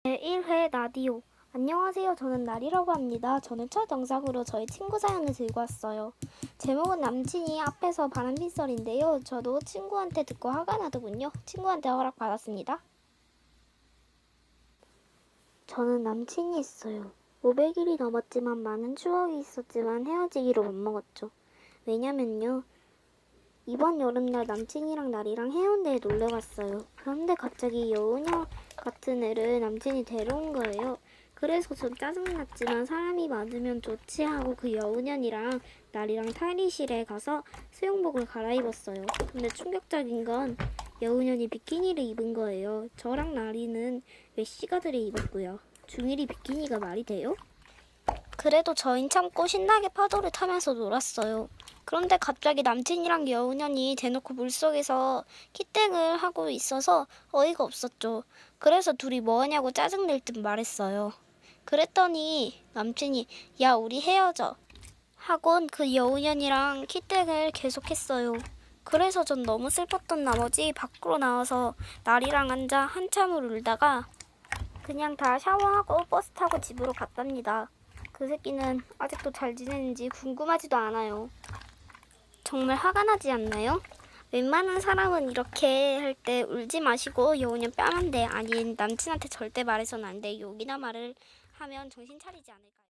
제1회 라디오. 안녕하세요. 저는 날이라고 합니다. 저는 첫 영상으로 저희 친구 사연을 들고 왔어요. 제목은 남친이 앞에서 바람핀썰인데요. 저도 친구한테 듣고 화가 나더군요. 친구한테 허락받았습니다. 저는 남친이 있어요. 500일이 넘었지만 많은 추억이 있었지만 헤어지기로 맘먹었죠. 왜냐면요. 이번 여름날 남친이랑 날이랑 해운대에 놀러 갔어요. 그런데 갑자기 여우녀 같은 애를 남친이 데려온 거예요. 그래서 좀 짜증났지만 사람이 많으면 좋지 하고 그 여우년이랑 날이랑 탈의실에 가서 수영복을 갈아입었어요. 근데 충격적인 건 여우년이 비키니를 입은 거예요. 저랑 날이는 외시가들을 입었고요. 중1이 비키니가 말이 돼요? 그래도 저흰 참고 신나게 파도를 타면서 놀았어요. 그런데 갑자기 남친이랑 여우년이 대놓고 물속에서 키땡을 하고 있어서 어이가 없었죠. 그래서 둘이 뭐하냐고 짜증낼 듯 말했어요. 그랬더니 남친이 야 우리 헤어져 하곤 그 여우년이랑 키땡을 계속했어요. 그래서 전 너무 슬펐던 나머지 밖으로 나와서 날이랑 앉아 한참을 울다가 그냥 다 샤워하고 버스 타고 집으로 갔답니다. 그 새끼는 아직도 잘 지내는지 궁금하지도 않아요. 정말 화가 나지 않나요? 웬만한 사람은 이렇게 할 때 울지 마시고 여우년 뺨한대 아닌 남친한테 절대 말해서는 안 돼. 욕이나 말을 하면 정신 차리지 않을까요?